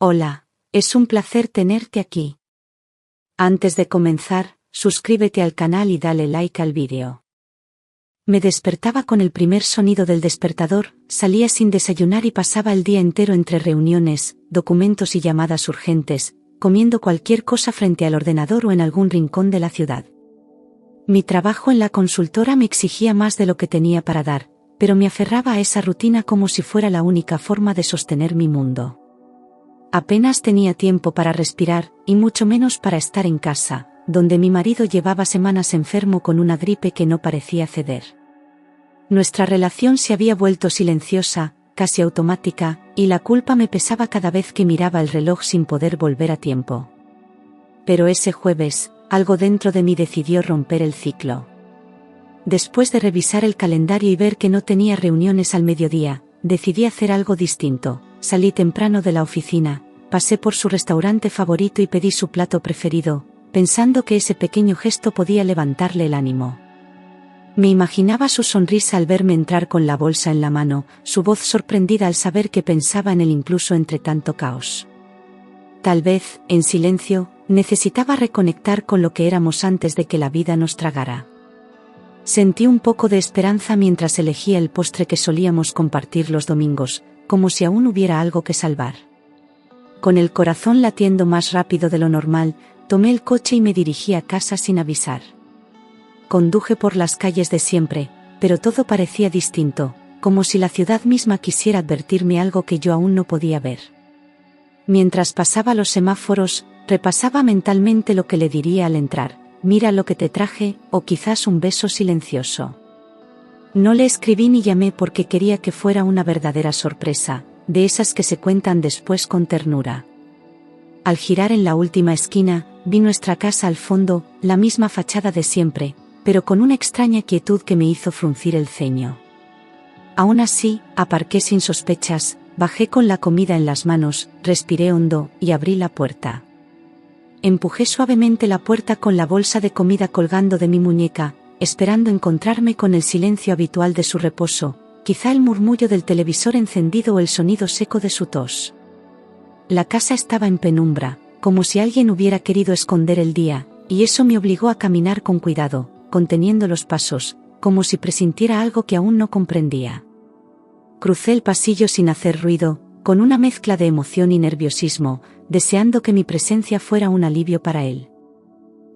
Hola, es un placer tenerte aquí. Antes de comenzar, suscríbete al canal y dale like al vídeo. Me despertaba con el primer sonido del despertador, salía sin desayunar y pasaba el día entero entre reuniones, documentos y llamadas urgentes, comiendo cualquier cosa frente al ordenador o en algún rincón de la ciudad. Mi trabajo en la consultora me exigía más de lo que tenía para dar, pero me aferraba a esa rutina como si fuera la única forma de sostener mi mundo. Apenas tenía tiempo para respirar, y mucho menos para estar en casa, donde mi marido llevaba semanas enfermo con una gripe que no parecía ceder. Nuestra relación se había vuelto silenciosa, casi automática, y la culpa me pesaba cada vez que miraba el reloj sin poder volver a tiempo. Pero ese jueves, algo dentro de mí decidió romper el ciclo. Después de revisar el calendario y ver que no tenía reuniones al mediodía, decidí hacer algo distinto. Salí temprano de la oficina, pasé por su restaurante favorito y pedí su plato preferido, pensando que ese pequeño gesto podía levantarle el ánimo. Me imaginaba su sonrisa al verme entrar con la bolsa en la mano, su voz sorprendida al saber que pensaba en él incluso entre tanto caos. Tal vez, en silencio, necesitaba reconectar con lo que éramos antes de que la vida nos tragara. Sentí un poco de esperanza mientras elegía el postre que solíamos compartir los domingos, como si aún hubiera algo que salvar. Con el corazón latiendo más rápido de lo normal, tomé el coche y me dirigí a casa sin avisar. Conduje por las calles de siempre, pero todo parecía distinto, como si la ciudad misma quisiera advertirme algo que yo aún no podía ver. Mientras pasaba los semáforos, repasaba mentalmente lo que le diría al entrar: mira lo que te traje, o quizás un beso silencioso. No le escribí ni llamé porque quería que fuera una verdadera sorpresa, de esas que se cuentan después con ternura. Al girar en la última esquina, vi nuestra casa al fondo, la misma fachada de siempre, pero con una extraña quietud que me hizo fruncir el ceño. Aún así, aparqué sin sospechas, bajé con la comida en las manos, respiré hondo, y abrí la puerta. Empujé suavemente la puerta con la bolsa de comida colgando de mi muñeca, esperando encontrarme con el silencio habitual de su reposo, quizá el murmullo del televisor encendido o el sonido seco de su tos. La casa estaba en penumbra, como si alguien hubiera querido esconder el día, y eso me obligó a caminar con cuidado, conteniendo los pasos, como si presintiera algo que aún no comprendía. Crucé el pasillo sin hacer ruido, con una mezcla de emoción y nerviosismo, deseando que mi presencia fuera un alivio para él.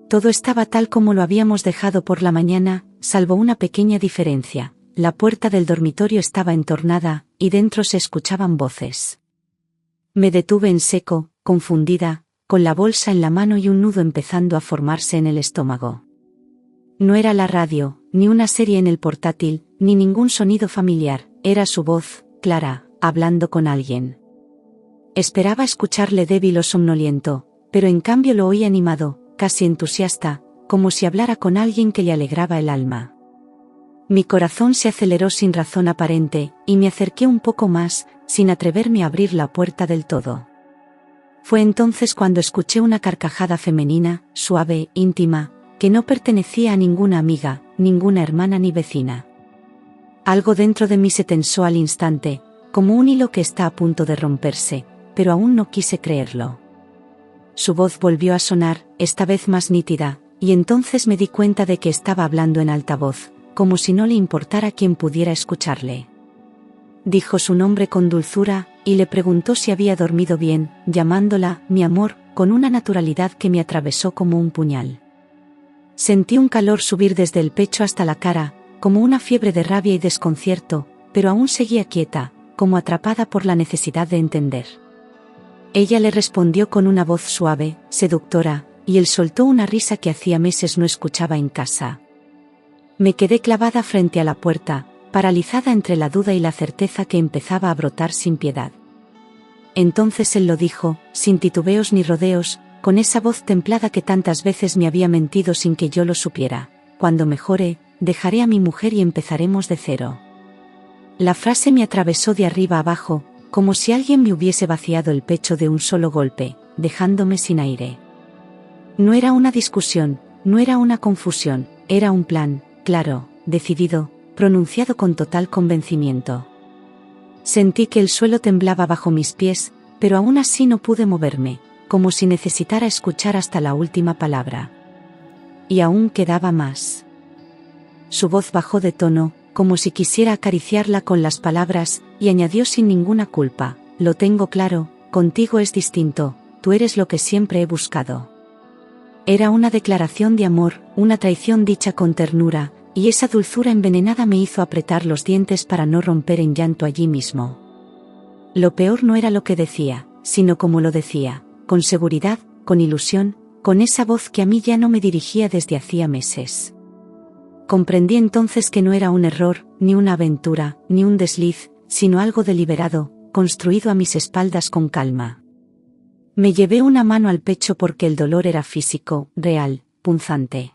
Todo estaba tal como lo habíamos dejado por la mañana, salvo una pequeña diferencia: la puerta del dormitorio estaba entornada, y dentro se escuchaban voces. Me detuve en seco, confundida, con la bolsa en la mano y un nudo empezando a formarse en el estómago. No era la radio, ni una serie en el portátil, ni ningún sonido familiar, era su voz, clara, hablando con alguien. Esperaba escucharle débil o somnoliento, pero en cambio lo oí animado, casi entusiasta, como si hablara con alguien que le alegraba el alma. Mi corazón se aceleró sin razón aparente, y me acerqué un poco más, sin atreverme a abrir la puerta del todo. Fue entonces cuando escuché una carcajada femenina, suave, íntima, que no pertenecía a ninguna amiga, ninguna hermana ni vecina. Algo dentro de mí se tensó al instante, como un hilo que está a punto de romperse, pero aún no quise creerlo. Su voz volvió a sonar, esta vez más nítida, y entonces me di cuenta de que estaba hablando en alta voz, como si no le importara quién pudiera escucharle. Dijo su nombre con dulzura, y le preguntó si había dormido bien, llamándola mi amor, con una naturalidad que me atravesó como un puñal. Sentí un calor subir desde el pecho hasta la cara, como una fiebre de rabia y desconcierto, pero aún seguía quieta, como atrapada por la necesidad de entender. Ella le respondió con una voz suave, seductora, y él soltó una risa que hacía meses no escuchaba en casa. Me quedé clavada frente a la puerta, paralizada entre la duda y la certeza que empezaba a brotar sin piedad. Entonces él lo dijo, sin titubeos ni rodeos, con esa voz templada que tantas veces me había mentido sin que yo lo supiera: cuando mejore, dejaré a mi mujer y empezaremos de cero. La frase me atravesó de arriba abajo, como si alguien me hubiese vaciado el pecho de un solo golpe, dejándome sin aire. No era una discusión, no era una confusión, era un plan, claro, decidido, pronunciado con total convencimiento. Sentí que el suelo temblaba bajo mis pies, Pero aún así no pude moverme, como si necesitara escuchar hasta la última palabra. Y aún quedaba más. Su voz bajó de tono, como si quisiera acariciarla con las palabras, y añadió sin ninguna culpa: lo tengo claro, contigo es distinto, tú eres lo que siempre he buscado. Era una declaración de amor, una traición dicha con ternura, y esa dulzura envenenada me hizo apretar los dientes para no romper en llanto allí mismo. Lo peor no era lo que decía, sino cómo lo decía, con seguridad, con ilusión, con esa voz que a mí ya no me dirigía desde hacía meses. Comprendí entonces que no era un error, ni una aventura, ni un desliz, sino algo deliberado, construido a mis espaldas con calma. Me llevé una mano al pecho porque el dolor era físico, real, punzante.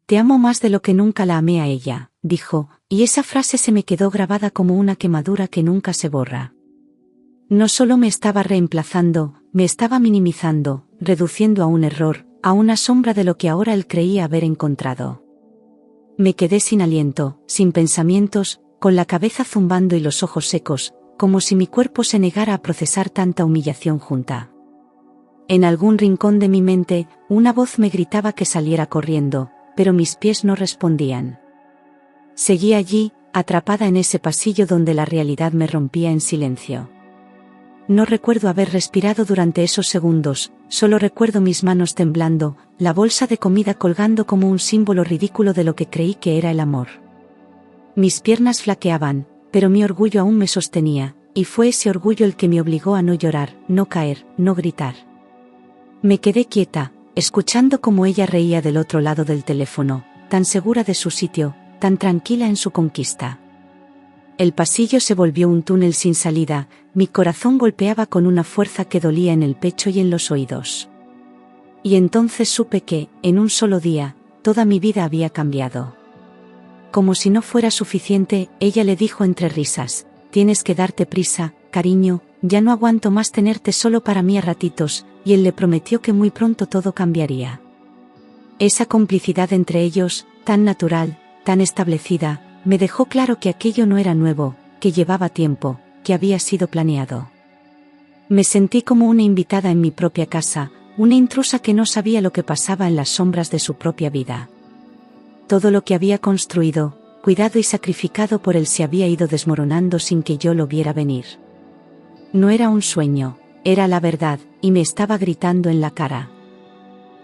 Te amo más de lo que nunca la amé a ella, dijo, y esa frase se me quedó grabada como una quemadura que nunca se borra. No solo me estaba reemplazando, me estaba minimizando, reduciendo a un error, a una sombra de lo que ahora él creía haber encontrado. Me quedé sin aliento, sin pensamientos, con la cabeza zumbando y los ojos secos, como si mi cuerpo se negara a procesar tanta humillación junta. En algún rincón de mi mente, una voz me gritaba que saliera corriendo, pero mis pies no respondían. Seguí allí, atrapada en ese pasillo donde la realidad me rompía en silencio. No recuerdo haber respirado durante esos segundos, solo recuerdo mis manos temblando, la bolsa de comida colgando como un símbolo ridículo de lo que creí que era el amor. Mis piernas flaqueaban, pero mi orgullo aún me sostenía, y fue ese orgullo el que me obligó a no llorar, no caer, no gritar. Me quedé quieta, escuchando cómo ella reía del otro lado del teléfono, tan segura de su sitio, tan tranquila en su conquista. El pasillo se volvió un túnel sin salida, mi corazón golpeaba con una fuerza que dolía en el pecho y en los oídos. Y entonces supe que, en un solo día, toda mi vida había cambiado. Como si no fuera suficiente, ella le dijo entre risas: tienes que darte prisa, cariño, ya no aguanto más tenerte solo para mí a ratitos, y él le prometió que muy pronto todo cambiaría. Esa complicidad entre ellos, tan natural, tan establecida, me dejó claro que aquello no era nuevo, que llevaba tiempo, que había sido planeado. Me sentí como una invitada en mi propia casa, una intrusa que no sabía lo que pasaba en las sombras de su propia vida. Todo lo que había construido, cuidado y sacrificado por él se había ido desmoronando sin que yo lo viera venir. No era un sueño, era la verdad, y me estaba gritando en la cara.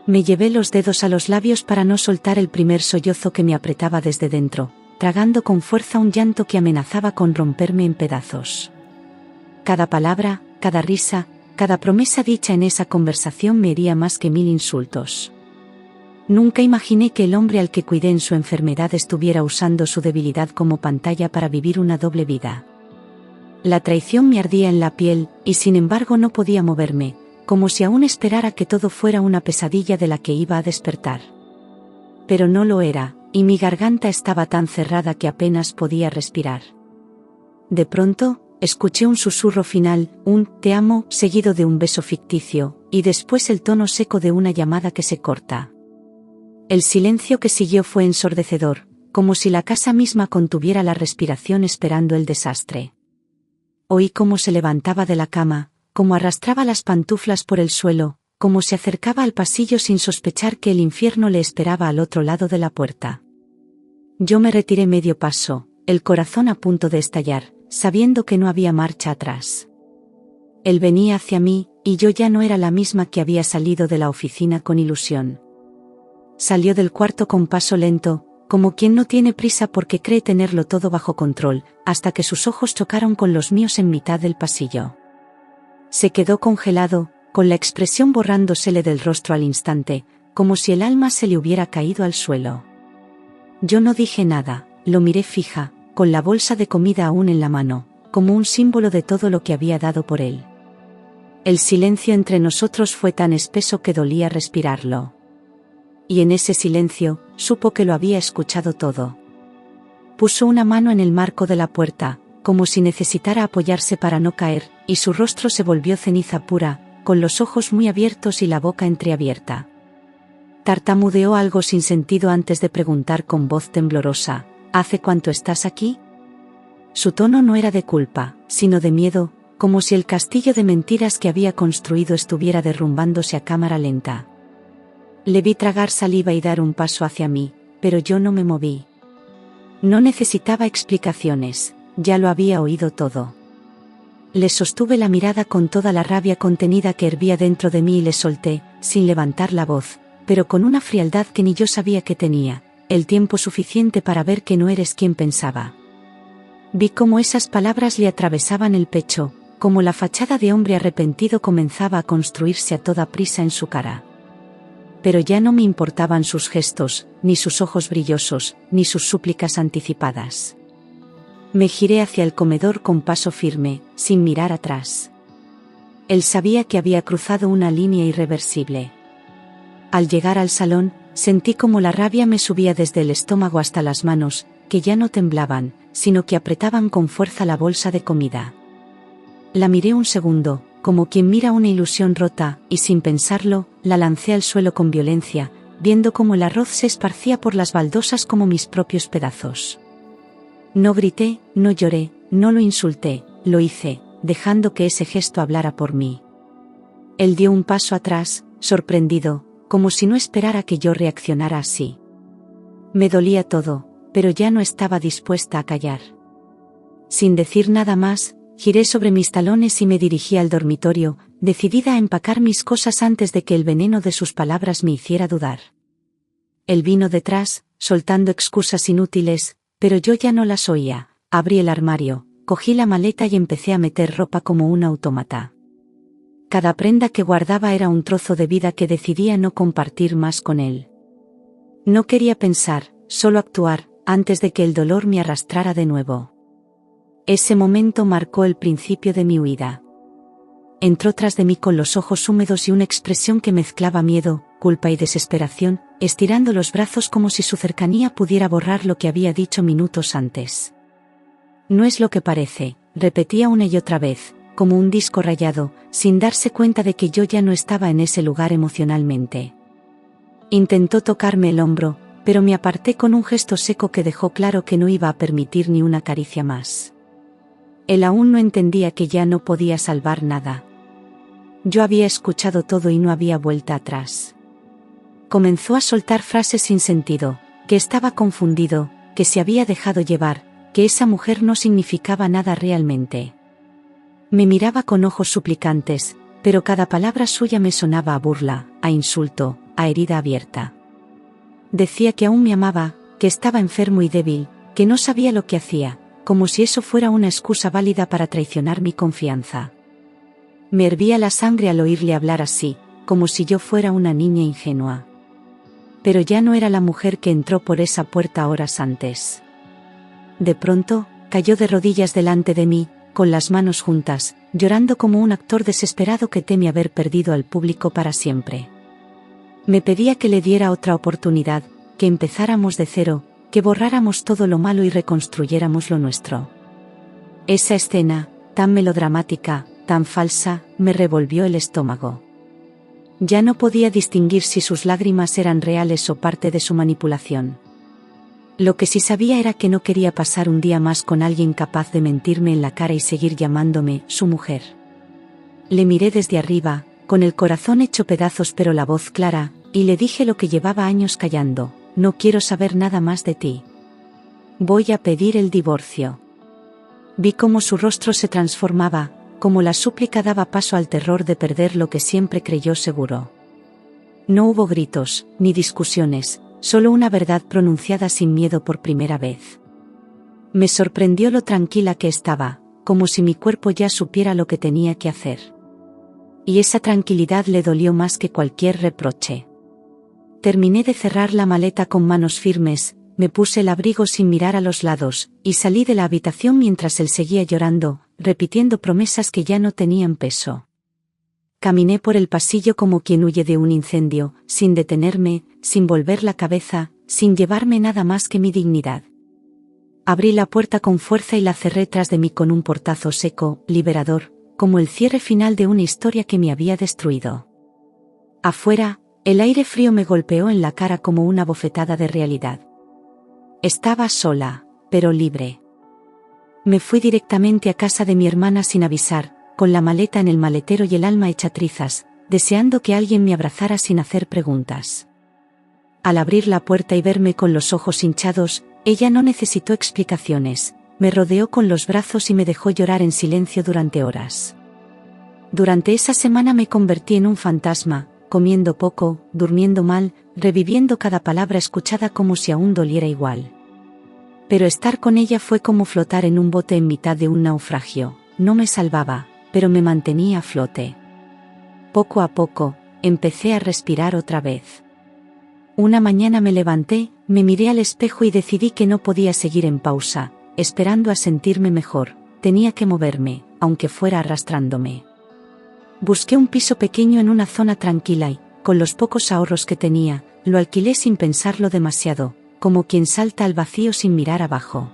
Me llevé los dedos a los labios para no soltar el primer sollozo que me apretaba desde dentro, tragando con fuerza un llanto que amenazaba con romperme en pedazos. Cada palabra, cada risa, cada promesa dicha en esa conversación me hería más que 1000 insultos. Nunca imaginé que el hombre al que cuidé en su enfermedad estuviera usando su debilidad como pantalla para vivir una doble vida. La traición me ardía en la piel, y sin embargo no podía moverme, como si aún esperara que todo fuera una pesadilla de la que iba a despertar. Pero no lo era, y mi garganta estaba tan cerrada que apenas podía respirar. De pronto, escuché un susurro final, un «te amo» seguido de un beso ficticio, y después el tono seco de una llamada que se corta. El silencio que siguió fue ensordecedor, como si la casa misma contuviera la respiración esperando el desastre. Oí cómo se levantaba de la cama, cómo arrastraba las pantuflas por el suelo, cómo se acercaba al pasillo sin sospechar que el infierno le esperaba al otro lado de la puerta. Yo me retiré medio paso, el corazón a punto de estallar, sabiendo que no había marcha atrás. Él venía hacia mí, y yo ya no era la misma que había salido de la oficina con ilusión. Salió del cuarto con paso lento, como quien no tiene prisa porque cree tenerlo todo bajo control, hasta que sus ojos chocaron con los míos en mitad del pasillo. Se quedó congelado, con la expresión borrándosele del rostro al instante, como si el alma se le hubiera caído al suelo. Yo no dije nada, lo miré fija, con la bolsa de comida aún en la mano, como un símbolo de todo lo que había dado por él. El silencio entre nosotros fue tan espeso que dolía respirarlo. Y en ese silencio, supo que lo había escuchado todo. Puso una mano en el marco de la puerta, como si necesitara apoyarse para no caer, y su rostro se volvió ceniza pura, con los ojos muy abiertos y la boca entreabierta. Tartamudeó algo sin sentido antes de preguntar con voz temblorosa: ¿hace cuánto estás aquí? Su tono no era de culpa, sino de miedo, como si el castillo de mentiras que había construido estuviera derrumbándose a cámara lenta. Le vi tragar saliva y dar un paso hacia mí, pero yo no me moví. No necesitaba explicaciones, ya lo había oído todo. Le sostuve la mirada con toda la rabia contenida que hervía dentro de mí y le solté, sin levantar la voz, pero con una frialdad que ni yo sabía que tenía, el tiempo suficiente para ver que no eres quien pensaba. Vi cómo esas palabras le atravesaban el pecho, como la fachada de hombre arrepentido comenzaba a construirse a toda prisa en su cara. Pero ya no me importaban sus gestos, ni sus ojos brillosos, ni sus súplicas anticipadas. Me giré hacia el comedor con paso firme, sin mirar atrás. Él sabía que había cruzado una línea irreversible. Al llegar al salón, sentí como la rabia me subía desde el estómago hasta las manos, que ya no temblaban, sino que apretaban con fuerza la bolsa de comida. La miré un segundo, como quien mira una ilusión rota, y sin pensarlo, la lancé al suelo con violencia, viendo cómo el arroz se esparcía por las baldosas como mis propios pedazos. No grité, no lloré, no lo insulté, lo hice, dejando que ese gesto hablara por mí. Él dio un paso atrás, sorprendido, como si no esperara que yo reaccionara así. Me dolía todo, pero ya no estaba dispuesta a callar. Sin decir nada más, giré sobre mis talones y me dirigí al dormitorio, decidida a empacar mis cosas antes de que el veneno de sus palabras me hiciera dudar. Él vino detrás, soltando excusas inútiles, pero yo ya no las oía. Abrí el armario, cogí la maleta y empecé a meter ropa como un autómata. Cada prenda que guardaba era un trozo de vida que decidía no compartir más con él. No quería pensar, solo actuar, antes de que el dolor me arrastrara de nuevo. Ese momento marcó el principio de mi huida. Entró tras de mí con los ojos húmedos y una expresión que mezclaba miedo, culpa y desesperación, estirando los brazos como si su cercanía pudiera borrar lo que había dicho minutos antes. No es lo que parece, repetía una y otra vez, como un disco rayado, sin darse cuenta de que yo ya no estaba en ese lugar emocionalmente. Intentó tocarme el hombro, pero me aparté con un gesto seco que dejó claro que no iba a permitir ni una caricia más. Él aún no entendía que ya no podía salvar nada. Yo había escuchado todo y no había vuelta atrás. Comenzó a soltar frases sin sentido, que estaba confundido, que se había dejado llevar, que esa mujer no significaba nada realmente. Me miraba con ojos suplicantes, pero cada palabra suya me sonaba a burla, a insulto, a herida abierta. Decía que aún me amaba, que estaba enfermo y débil, que no sabía lo que hacía, como si eso fuera una excusa válida para traicionar mi confianza. Me hervía la sangre al oírle hablar así, como si yo fuera una niña ingenua. Pero ya no era la mujer que entró por esa puerta horas antes. De pronto, cayó de rodillas delante de mí, con las manos juntas, llorando como un actor desesperado que teme haber perdido al público para siempre. Me pedía que le diera otra oportunidad, que empezáramos de cero, que borráramos todo lo malo y reconstruyéramos lo nuestro. Esa escena, tan melodramática, tan falsa, me revolvió el estómago. Ya no podía distinguir si sus lágrimas eran reales o parte de su manipulación. Lo que sí sabía era que no quería pasar un día más con alguien capaz de mentirme en la cara y seguir llamándome su mujer. Le miré desde arriba, con el corazón hecho pedazos pero la voz clara, y le dije lo que llevaba años callando: no quiero saber nada más de ti. Voy a pedir el divorcio. Vi cómo su rostro se transformaba, como la súplica daba paso al terror de perder lo que siempre creyó seguro. No hubo gritos, ni discusiones, solo una verdad pronunciada sin miedo por primera vez. Me sorprendió lo tranquila que estaba, como si mi cuerpo ya supiera lo que tenía que hacer. Y esa tranquilidad le dolió más que cualquier reproche. Terminé de cerrar la maleta con manos firmes, me puse el abrigo sin mirar a los lados, y salí de la habitación mientras él seguía llorando, repitiendo promesas que ya no tenían peso. Caminé por el pasillo como quien huye de un incendio, sin detenerme, sin volver la cabeza, sin llevarme nada más que mi dignidad. Abrí la puerta con fuerza y la cerré tras de mí con un portazo seco, liberador, como el cierre final de una historia que me había destruido. Afuera, el aire frío me golpeó en la cara como una bofetada de realidad. Estaba sola, pero libre. Me fui directamente a casa de mi hermana sin avisar, con la maleta en el maletero y el alma hecha trizas, deseando que alguien me abrazara sin hacer preguntas. Al abrir la puerta y verme con los ojos hinchados, ella no necesitó explicaciones, me rodeó con los brazos y me dejó llorar en silencio durante horas. Durante esa semana me convertí en un fantasma, comiendo poco, durmiendo mal, reviviendo cada palabra escuchada como si aún doliera igual. Pero estar con ella fue como flotar en un bote en mitad de un naufragio, no me salvaba, pero me mantenía a flote. Poco a poco, empecé a respirar otra vez. Una mañana me levanté, me miré al espejo y decidí que no podía seguir en pausa, esperando a sentirme mejor, tenía que moverme, aunque fuera arrastrándome. Busqué un piso pequeño en una zona tranquila y, con los pocos ahorros que tenía, lo alquilé sin pensarlo demasiado, como quien salta al vacío sin mirar abajo.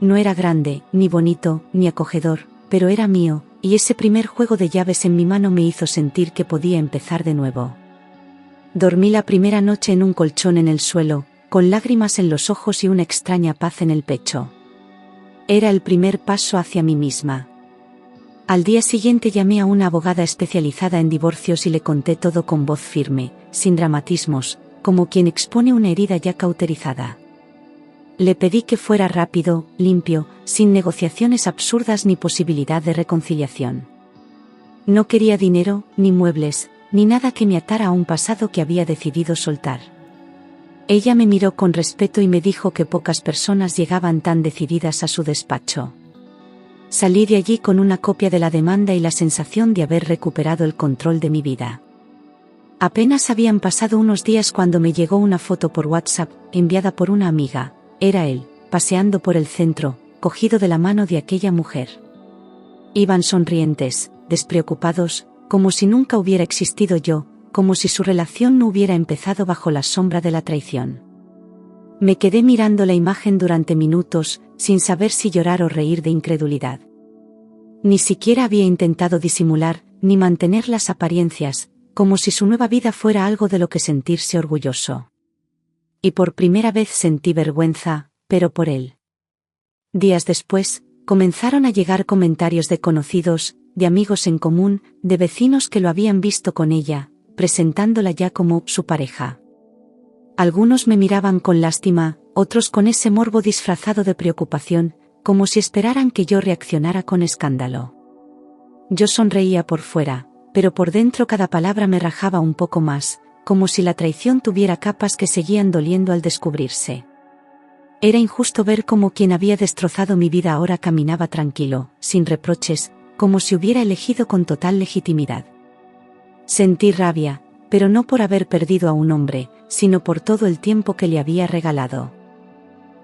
No era grande, ni bonito, ni acogedor, pero era mío, y ese primer juego de llaves en mi mano me hizo sentir que podía empezar de nuevo. Dormí la primera noche en un colchón en el suelo, con lágrimas en los ojos y una extraña paz en el pecho. Era el primer paso hacia mí misma. Al día siguiente llamé a una abogada especializada en divorcios y le conté todo con voz firme, sin dramatismos, como quien expone una herida ya cauterizada. Le pedí que fuera rápido, limpio, sin negociaciones absurdas ni posibilidad de reconciliación. No quería dinero, ni muebles, ni nada que me atara a un pasado que había decidido soltar. Ella me miró con respeto y me dijo que pocas personas llegaban tan decididas a su despacho. Salí de allí con una copia de la demanda y la sensación de haber recuperado el control de mi vida. Apenas habían pasado unos días cuando me llegó una foto por WhatsApp, enviada por una amiga. Era él, paseando por el centro, cogido de la mano de aquella mujer. Iban sonrientes, despreocupados, como si nunca hubiera existido yo, como si su relación no hubiera empezado bajo la sombra de la traición. Me quedé mirando la imagen durante minutos, sin saber si llorar o reír de incredulidad. Ni siquiera había intentado disimular, ni mantener las apariencias, como si su nueva vida fuera algo de lo que sentirse orgulloso. Y por primera vez sentí vergüenza, pero por él. Días después, comenzaron a llegar comentarios de conocidos, de amigos en común, de vecinos que lo habían visto con ella, presentándola ya como su pareja. Algunos me miraban con lástima, otros con ese morbo disfrazado de preocupación, como si esperaran que yo reaccionara con escándalo. Yo sonreía por fuera, pero por dentro cada palabra me rajaba un poco más, como si la traición tuviera capas que seguían doliendo al descubrirse. Era injusto ver cómo quien había destrozado mi vida ahora caminaba tranquilo, sin reproches, como si hubiera elegido con total legitimidad. Sentí rabia, pero no por haber perdido a un hombre, sino por todo el tiempo que le había regalado.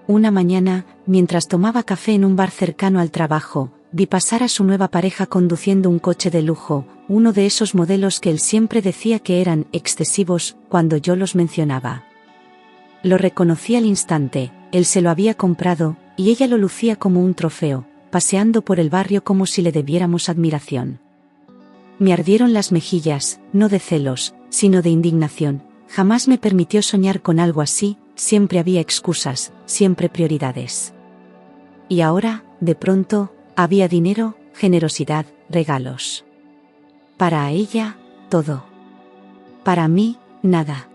Una mañana, mientras tomaba café en un bar cercano al trabajo, vi pasar a su nueva pareja conduciendo un coche de lujo, uno de esos modelos que él siempre decía que eran excesivos cuando yo los mencionaba. Lo reconocí al instante, él se lo había comprado, y ella lo lucía como un trofeo, paseando por el barrio como si le debiéramos admiración. Me ardieron las mejillas, no de celos, sino de indignación. Jamás me permitió soñar con algo así, siempre había excusas, siempre prioridades. Y ahora, de pronto, había dinero, generosidad, regalos. Para ella, todo. Para mí, nada.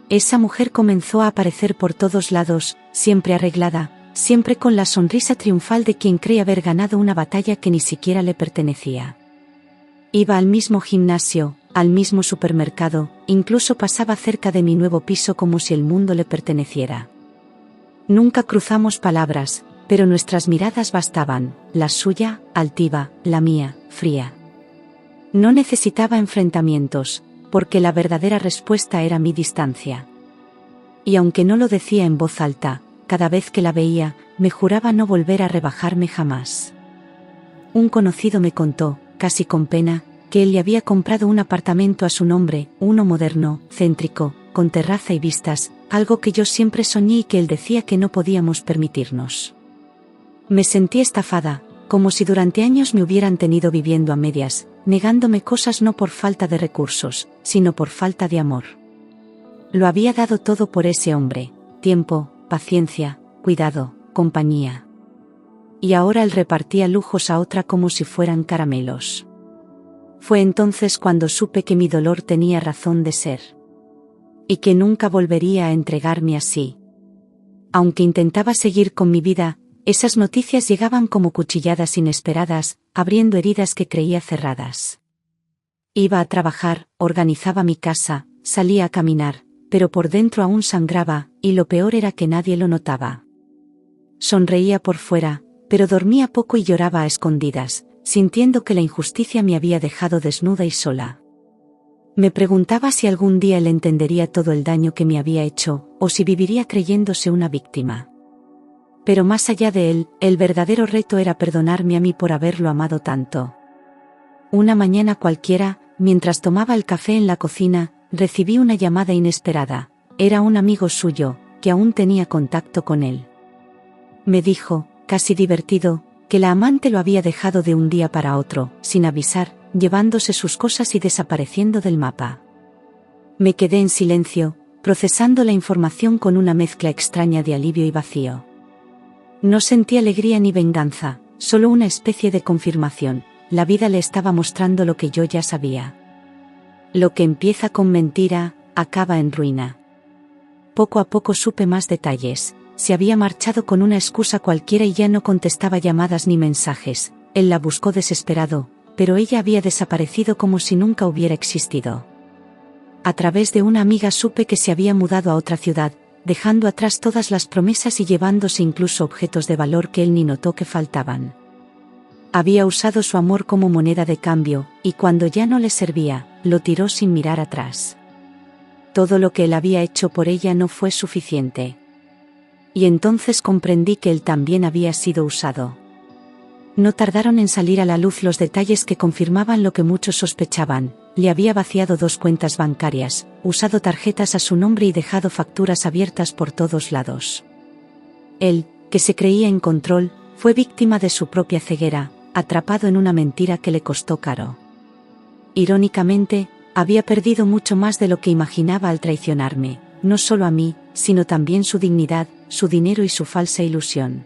Esa mujer comenzó a aparecer por todos lados, siempre arreglada, siempre con la sonrisa triunfal de quien cree haber ganado una batalla que ni siquiera le pertenecía. Iba al mismo gimnasio, al mismo supermercado, incluso pasaba cerca de mi nuevo piso como si el mundo le perteneciera. Nunca cruzamos palabras, pero nuestras miradas bastaban, la suya, altiva, la mía, fría. No necesitaba enfrentamientos, porque la verdadera respuesta era mi distancia. Y aunque no lo decía en voz alta, cada vez que la veía, me juraba no volver a rebajarme jamás. Un conocido me contó, casi con pena, que él le había comprado un apartamento a su nombre, uno moderno, céntrico, con terraza y vistas, algo que yo siempre soñé y que él decía que no podíamos permitirnos. Me sentí estafada, como si durante años me hubieran tenido viviendo a medias, negándome cosas no por falta de recursos, sino por falta de amor. Lo había dado todo por ese hombre, tiempo, paciencia, cuidado, compañía. y ahora él repartía lujos a otra como si fueran caramelos. Fue entonces cuando supe que mi dolor tenía razón de ser. Y que nunca volvería a entregarme así. Aunque intentaba seguir con mi vida, esas noticias llegaban como cuchilladas inesperadas, abriendo heridas que creía cerradas. Iba a trabajar, organizaba mi casa, salía a caminar, pero por dentro aún sangraba, y lo peor era que nadie lo notaba. Sonreía por fuera, pero dormía poco y lloraba a escondidas, sintiendo que la injusticia me había dejado desnuda y sola. Me preguntaba si algún día él entendería todo el daño que me había hecho, o si viviría creyéndose una víctima. Pero más allá de él, el verdadero reto era perdonarme a mí por haberlo amado tanto. Una mañana cualquiera, mientras tomaba el café en la cocina, recibí una llamada inesperada. Era un amigo suyo, que aún tenía contacto con él. Me dijo, casi divertido, que la amante lo había dejado de un día para otro, sin avisar, llevándose sus cosas y desapareciendo del mapa. Me quedé en silencio, procesando la información con una mezcla extraña de alivio y vacío. No sentí alegría ni venganza, solo una especie de confirmación. La vida le estaba mostrando lo que yo ya sabía. Lo que empieza con mentira, acaba en ruina. Poco a poco supe más detalles. Se había marchado con una excusa cualquiera y ya no contestaba llamadas ni mensajes. Él la buscó desesperado, pero ella había desaparecido como si nunca hubiera existido. A través de una amiga supe que se había mudado a otra ciudad, dejando atrás todas las promesas y llevándose incluso objetos de valor que él ni notó que faltaban. Había usado su amor como moneda de cambio, y cuando ya no le servía, lo tiró sin mirar atrás. Todo lo que él había hecho por ella no fue suficiente. Y entonces comprendí que él también había sido usado. No tardaron en salir a la luz los detalles que confirmaban lo que muchos sospechaban. Le había vaciado 2 cuentas bancarias, usado tarjetas a su nombre y dejado facturas abiertas por todos lados. Él, que se creía en control, fue víctima de su propia ceguera, atrapado en una mentira que le costó caro. Irónicamente, había perdido mucho más de lo que imaginaba al traicionarme, no solo a mí, sino también su dignidad, su dinero y su falsa ilusión.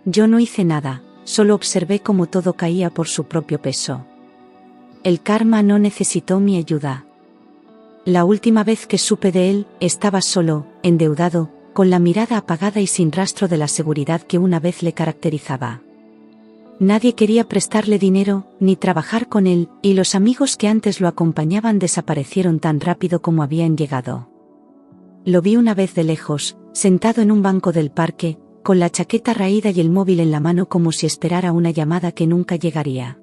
Yo no hice nada, solo observé cómo todo caía por su propio peso. El karma no necesitó mi ayuda. La última vez que supe de él, estaba solo, endeudado, con la mirada apagada y sin rastro de la seguridad que una vez le caracterizaba. Nadie quería prestarle dinero, ni trabajar con él, y los amigos que antes lo acompañaban desaparecieron tan rápido como habían llegado. Lo vi una vez de lejos, sentado en un banco del parque, con la chaqueta raída y el móvil en la mano como si esperara una llamada que nunca llegaría.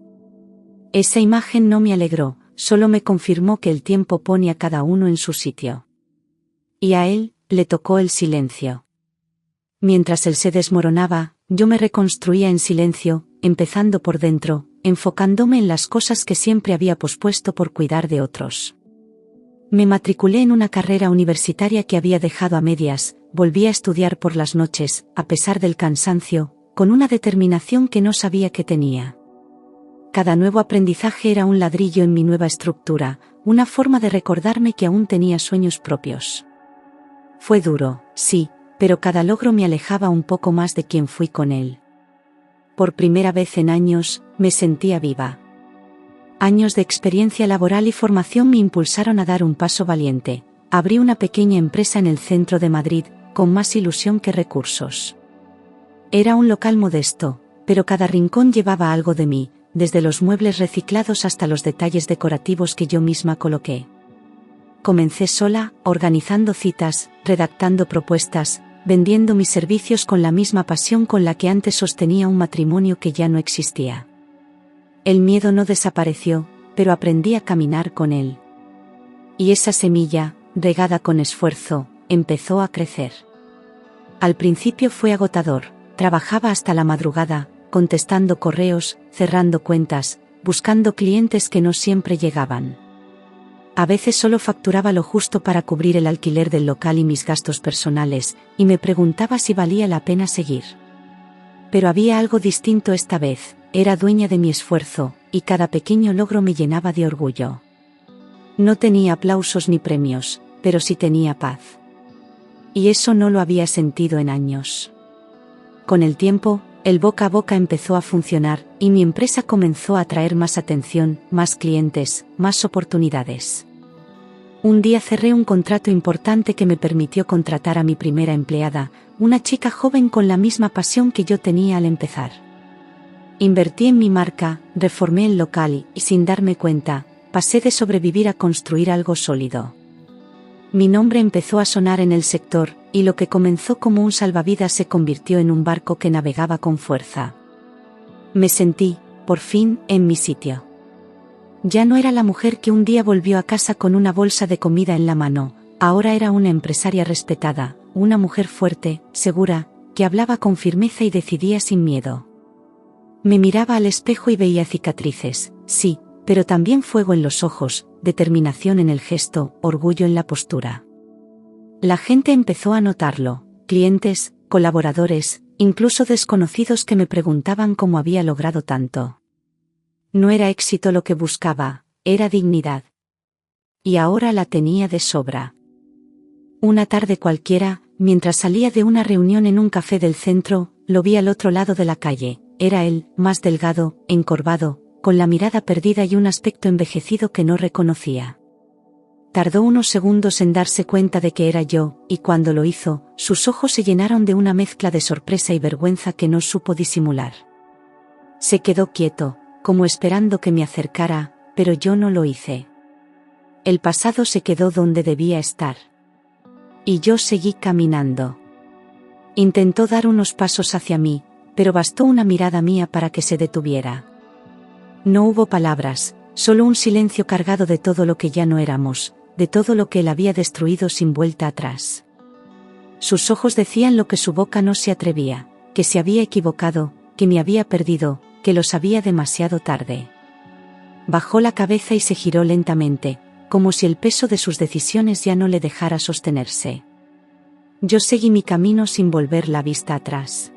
Esa imagen no me alegró, solo me confirmó que el tiempo pone a cada uno en su sitio. Y a él, le tocó el silencio. Mientras él se desmoronaba, yo me reconstruía en silencio, empezando por dentro, enfocándome en las cosas que siempre había pospuesto por cuidar de otros. Me matriculé en una carrera universitaria que había dejado a medias, volví a estudiar por las noches, a pesar del cansancio, con una determinación que no sabía que tenía. Cada nuevo aprendizaje era un ladrillo en mi nueva estructura, una forma de recordarme que aún tenía sueños propios. Fue duro, sí, pero cada logro me alejaba un poco más de quien fui con él. Por primera vez en años, me sentía viva. Años de experiencia laboral y formación me impulsaron a dar un paso valiente. Abrí una pequeña empresa en el centro de Madrid, con más ilusión que recursos. Era un local modesto, pero cada rincón llevaba algo de mí, desde los muebles reciclados hasta los detalles decorativos que yo misma coloqué. Comencé sola, organizando citas, redactando propuestas, vendiendo mis servicios con la misma pasión con la que antes sostenía un matrimonio que ya no existía. El miedo no desapareció, pero aprendí a caminar con él. Y esa semilla, regada con esfuerzo, empezó a crecer. Al principio fue agotador, trabajaba hasta la madrugada, contestando correos, cerrando cuentas, buscando clientes que no siempre llegaban. A veces solo facturaba lo justo para cubrir el alquiler del local y mis gastos personales, y me preguntaba si valía la pena seguir. Pero había algo distinto esta vez, era dueña de mi esfuerzo, y cada pequeño logro me llenaba de orgullo. No tenía aplausos ni premios, pero sí tenía paz. Y eso no lo había sentido en años. Con el tiempo, El boca a boca empezó a funcionar, y mi empresa comenzó a atraer más atención, más clientes, más oportunidades. Un día cerré un contrato importante que me permitió contratar a mi primera empleada, una chica joven con la misma pasión que yo tenía al empezar. Invertí en mi marca, reformé el local y sin darme cuenta, pasé de sobrevivir a construir algo sólido. Mi nombre empezó a sonar en el sector, y lo que comenzó como un salvavidas se convirtió en un barco que navegaba con fuerza. Me sentí, por fin, en mi sitio. Ya no era la mujer que un día volvió a casa con una bolsa de comida en la mano, ahora era una empresaria respetada, una mujer fuerte, segura, que hablaba con firmeza y decidía sin miedo. Me miraba al espejo y veía cicatrices, sí, pero también fuego en los ojos, determinación en el gesto, orgullo en la postura. La gente empezó a notarlo, clientes, colaboradores, incluso desconocidos que me preguntaban cómo había logrado tanto. No era éxito lo que buscaba, era dignidad. Y ahora la tenía de sobra. Una tarde cualquiera, mientras salía de una reunión en un café del centro, lo vi al otro lado de la calle. Era él, más delgado, encorvado, con la mirada perdida y un aspecto envejecido que no reconocía. Tardó unos segundos en darse cuenta de que era yo, y cuando lo hizo, sus ojos se llenaron de una mezcla de sorpresa y vergüenza que no supo disimular. Se quedó quieto, como esperando que me acercara, pero yo no lo hice. El pasado se quedó donde debía estar. Y yo seguí caminando. Intentó dar unos pasos hacia mí, pero bastó una mirada mía para que se detuviera. No hubo palabras, solo un silencio cargado de todo lo que ya no éramos, de todo lo que él había destruido sin vuelta atrás. Sus ojos decían lo que su boca no se atrevía, que se había equivocado, que me había perdido, que lo sabía demasiado tarde. Bajó la cabeza y se giró lentamente, como si el peso de sus decisiones ya no le dejara sostenerse. Yo seguí mi camino sin volver la vista atrás.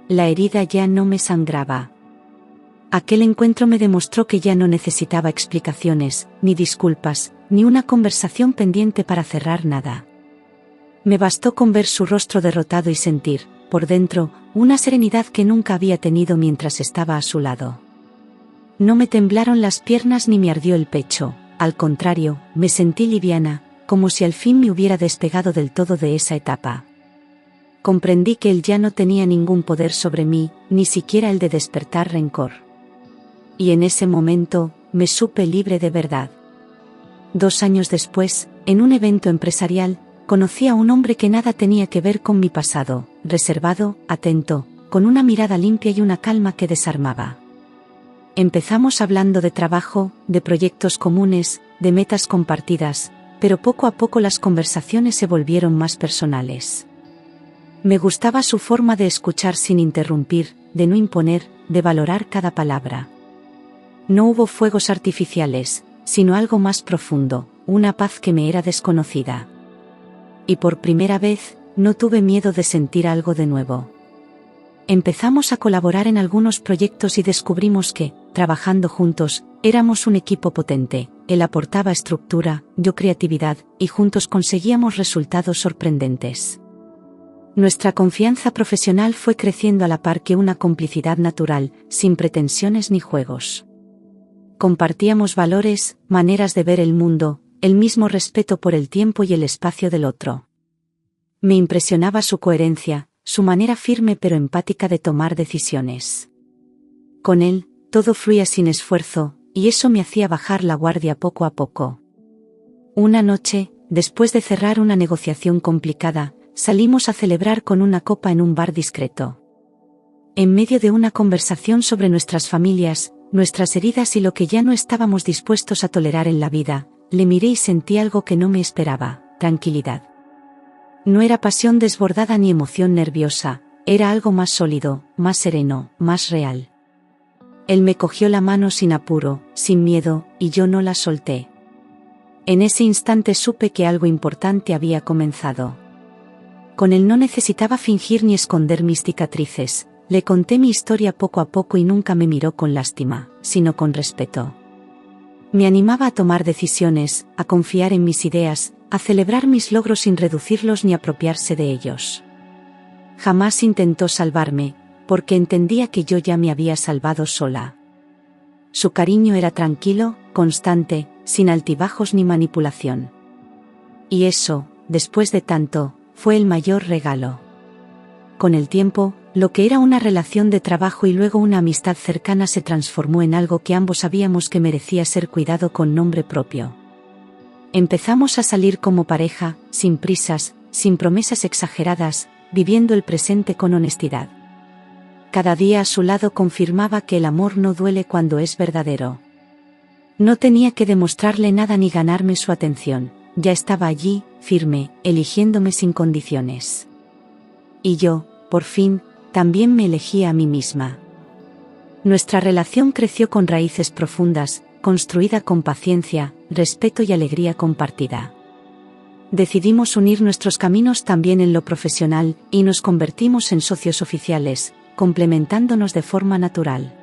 La herida ya no me sangraba. Aquel encuentro me demostró que ya no necesitaba explicaciones, ni disculpas, ni una conversación pendiente para cerrar nada. Me bastó con ver su rostro derrotado y sentir, por dentro, una serenidad que nunca había tenido mientras estaba a su lado. No me temblaron las piernas ni me ardió el pecho, al contrario, me sentí liviana, como si al fin me hubiera despegado del todo de esa etapa. Comprendí que él ya no tenía ningún poder sobre mí, ni siquiera el de despertar rencor. Y en ese momento, me supe libre de verdad. 2 años después, en un evento empresarial, conocí a un hombre que nada tenía que ver con mi pasado, reservado, atento, con una mirada limpia y una calma que desarmaba. Empezamos hablando de trabajo, de proyectos comunes, de metas compartidas, pero poco a poco las conversaciones se volvieron más personales. Me gustaba su forma de escuchar sin interrumpir, de no imponer, de valorar cada palabra. No hubo fuegos artificiales, sino algo más profundo, una paz que me era desconocida. Y por primera vez, no tuve miedo de sentir algo de nuevo. Empezamos a colaborar en algunos proyectos y descubrimos que, trabajando juntos, éramos un equipo potente. Él aportaba estructura, yo creatividad, y juntos conseguíamos resultados sorprendentes. Nuestra confianza profesional fue creciendo a la par que una complicidad natural, sin pretensiones ni juegos. Compartíamos valores, maneras de ver el mundo, el mismo respeto por el tiempo y el espacio del otro. Me impresionaba su coherencia, su manera firme pero empática de tomar decisiones. Con él, todo fluía sin esfuerzo, y eso me hacía bajar la guardia poco a poco. Una noche, después de cerrar una negociación complicada, salimos a celebrar con una copa en un bar discreto. En medio de una conversación sobre nuestras familias, nuestras heridas y lo que ya no estábamos dispuestos a tolerar en la vida, le miré y sentí algo que no me esperaba, tranquilidad. No era pasión desbordada ni emoción nerviosa, era algo más sólido, más sereno, más real. Él me cogió la mano sin apuro, sin miedo, y yo no la solté. En ese instante supe que algo importante había comenzado. Con él no necesitaba fingir ni esconder mis cicatrices, le conté mi historia poco a poco y nunca me miró con lástima, sino con respeto. Me animaba a tomar decisiones, a confiar en mis ideas, a celebrar mis logros sin reducirlos ni apropiarse de ellos. Jamás intentó salvarme, porque entendía que yo ya me había salvado sola. Su cariño era tranquilo, constante, sin altibajos ni manipulación. Y eso, después de tanto, fue el mayor regalo. Con el tiempo, lo que era una relación de trabajo y luego una amistad cercana se transformó en algo que ambos sabíamos que merecía ser cuidado con nombre propio. Empezamos a salir como pareja, sin prisas, sin promesas exageradas, viviendo el presente con honestidad. Cada día a su lado confirmaba que el amor no duele cuando es verdadero. No tenía que demostrarle nada ni ganarme su atención, ya estaba allí, firme, eligiéndome sin condiciones. Y yo, por fin, también me elegía a mí misma. Nuestra relación creció con raíces profundas, construida con paciencia, respeto y alegría compartida. Decidimos unir nuestros caminos también en lo profesional, y nos convertimos en socios oficiales, complementándonos de forma natural.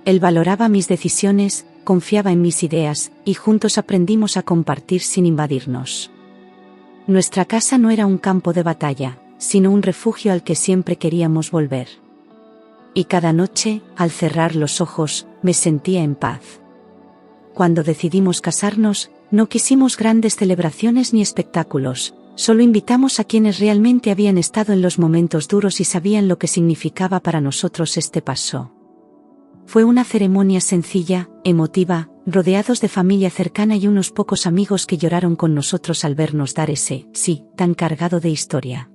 Él valoraba mis decisiones, confiaba en mis ideas, y juntos aprendimos a compartir sin invadirnos. Nuestra casa no era un campo de batalla, sino un refugio al que siempre queríamos volver. Y cada noche, al cerrar los ojos, me sentía en paz. Cuando decidimos casarnos, no quisimos grandes celebraciones ni espectáculos, solo invitamos a quienes realmente habían estado en los momentos duros y sabían lo que significaba para nosotros este paso. Fue una ceremonia sencilla, emotiva, rodeados de familia cercana y unos pocos amigos que lloraron con nosotros al vernos dar ese sí tan cargado de historia.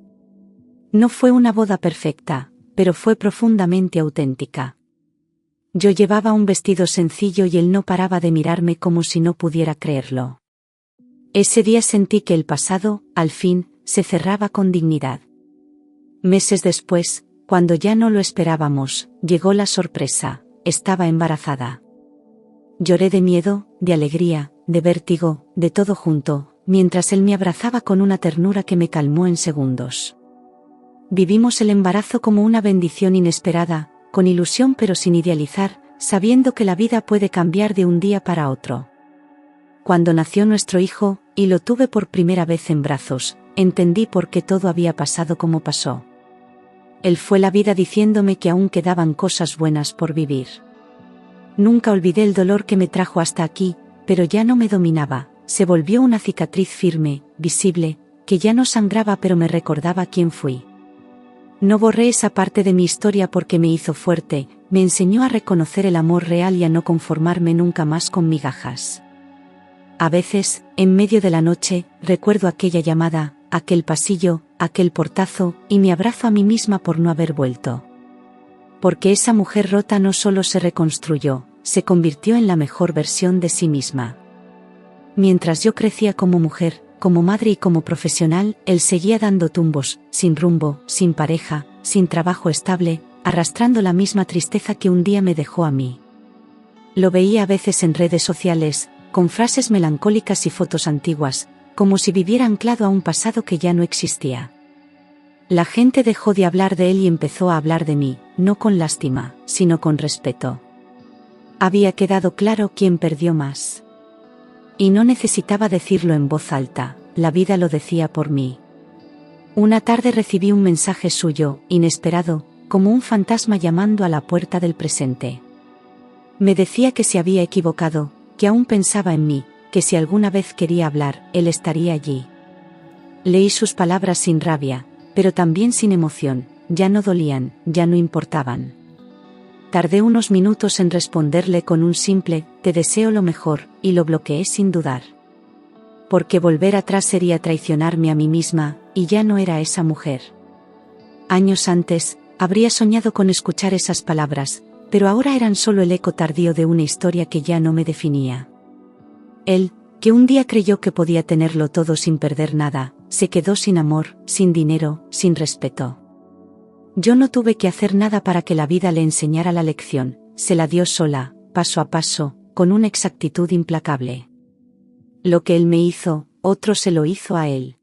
No fue una boda perfecta, pero fue profundamente auténtica. Yo llevaba un vestido sencillo y él no paraba de mirarme como si no pudiera creerlo. Ese día sentí que el pasado, al fin, se cerraba con dignidad. Meses después, cuando ya no lo esperábamos, llegó la sorpresa: estaba embarazada. Lloré de miedo, de alegría, de vértigo, de todo junto, mientras él me abrazaba con una ternura que me calmó en segundos. Vivimos el embarazo como una bendición inesperada, con ilusión pero sin idealizar, sabiendo que la vida puede cambiar de un día para otro. Cuando nació nuestro hijo, y lo tuve por primera vez en brazos, entendí por qué todo había pasado como pasó. Él fue la vida diciéndome que aún quedaban cosas buenas por vivir. Nunca olvidé el dolor que me trajo hasta aquí, pero ya no me dominaba, se volvió una cicatriz firme, visible, que ya no sangraba pero me recordaba quién fui. No borré esa parte de mi historia porque me hizo fuerte, me enseñó a reconocer el amor real y a no conformarme nunca más con migajas. A veces, en medio de la noche, recuerdo aquella llamada, aquel pasillo, aquel portazo, y me abrazo a mí misma por no haber vuelto. Porque esa mujer rota no solo se reconstruyó, se convirtió en la mejor versión de sí misma. Mientras yo crecía como mujer, como madre y como profesional, él seguía dando tumbos, sin rumbo, sin pareja, sin trabajo estable, arrastrando la misma tristeza que un día me dejó a mí. Lo veía a veces en redes sociales, con frases melancólicas y fotos antiguas, como si viviera anclado a un pasado que ya no existía. La gente dejó de hablar de él y empezó a hablar de mí, no con lástima, sino con respeto. Había quedado claro quién perdió más. Y no necesitaba decirlo en voz alta, la vida lo decía por mí. Una tarde recibí un mensaje suyo, inesperado, como un fantasma llamando a la puerta del presente. Me decía que se había equivocado, que aún pensaba en mí, que si alguna vez quería hablar, él estaría allí. Leí sus palabras sin rabia, pero también sin emoción, ya no dolían, ya no importaban. Tardé unos minutos en responderle con un simple, te deseo lo mejor, y lo bloqueé sin dudar. Porque volver atrás sería traicionarme a mí misma, y ya no era esa mujer. Años antes, habría soñado con escuchar esas palabras, pero ahora eran solo el eco tardío de una historia que ya no me definía. Él, que un día creyó que podía tenerlo todo sin perder nada, se quedó sin amor, sin dinero, sin respeto. Yo no tuve que hacer nada para que la vida le enseñara la lección, se la dio sola, paso a paso, con una exactitud implacable. Lo que él me hizo, otro se lo hizo a él.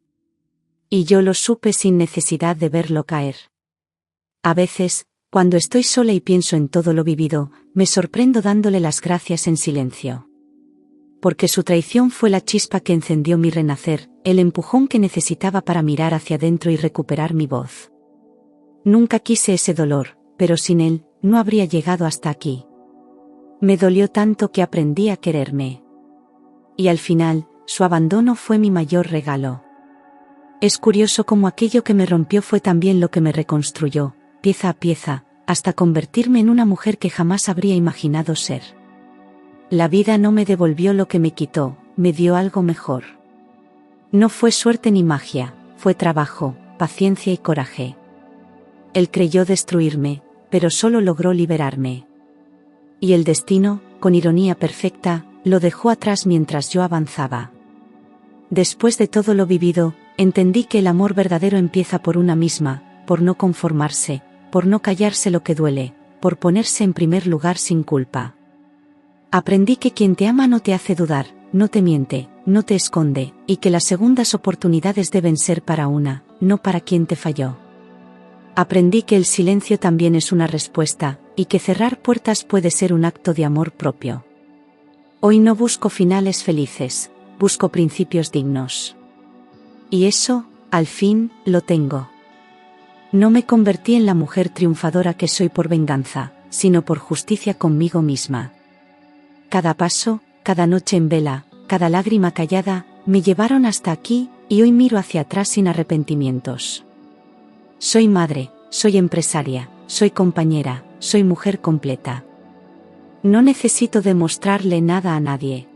Y yo lo supe sin necesidad de verlo caer. A veces, cuando estoy sola y pienso en todo lo vivido, me sorprendo dándole las gracias en silencio. Porque su traición fue la chispa que encendió mi renacer, el empujón que necesitaba para mirar hacia dentro y recuperar mi voz. Nunca quise ese dolor, pero sin él, no habría llegado hasta aquí. Me dolió tanto que aprendí a quererme. Y al final, su abandono fue mi mayor regalo. Es curioso cómo aquello que me rompió fue también lo que me reconstruyó, pieza a pieza, hasta convertirme en una mujer que jamás habría imaginado ser. La vida no me devolvió lo que me quitó, me dio algo mejor. No fue suerte ni magia, fue trabajo, paciencia y coraje. Él creyó destruirme, pero solo logró liberarme. Y el destino, con ironía perfecta, lo dejó atrás mientras yo avanzaba. Después de todo lo vivido, entendí que el amor verdadero empieza por una misma, por no conformarse, por no callarse lo que duele, por ponerse en primer lugar sin culpa. Aprendí que quien te ama no te hace dudar, no te miente, no te esconde, y que las segundas oportunidades deben ser para una, no para quien te falló. Aprendí que el silencio también es una respuesta, y que cerrar puertas puede ser un acto de amor propio. Hoy no busco finales felices, busco principios dignos. Y eso, al fin, lo tengo. No me convertí en la mujer triunfadora que soy por venganza, sino por justicia conmigo misma. Cada paso, cada noche en vela, cada lágrima callada, me llevaron hasta aquí, y hoy miro hacia atrás sin arrepentimientos. Soy madre, soy empresaria, soy compañera, soy mujer completa. No necesito demostrarle nada a nadie.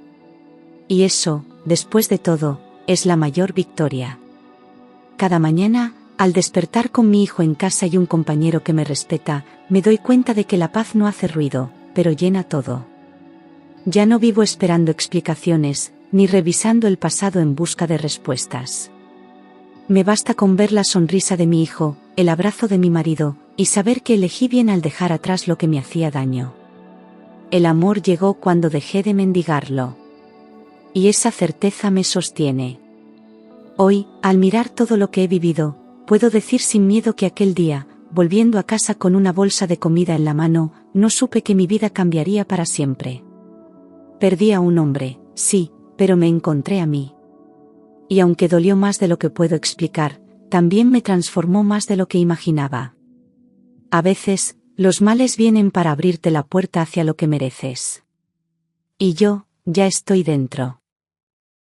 Y eso, después de todo, es la mayor victoria. Cada mañana, al despertar con mi hijo en casa y un compañero que me respeta, me doy cuenta de que la paz no hace ruido, pero llena todo. Ya no vivo esperando explicaciones, ni revisando el pasado en busca de respuestas. Me basta con ver la sonrisa de mi hijo, el abrazo de mi marido, y saber que elegí bien al dejar atrás lo que me hacía daño. El amor llegó cuando dejé de mendigarlo. Y esa certeza me sostiene. Hoy, al mirar todo lo que he vivido, puedo decir sin miedo que aquel día, volviendo a casa con una bolsa de comida en la mano, no supe que mi vida cambiaría para siempre. Perdí a un hombre, sí, pero me encontré a mí. Y aunque dolió más de lo que puedo explicar, también me transformó más de lo que imaginaba. A veces, los males vienen para abrirte la puerta hacia lo que mereces. Y yo, ya estoy dentro.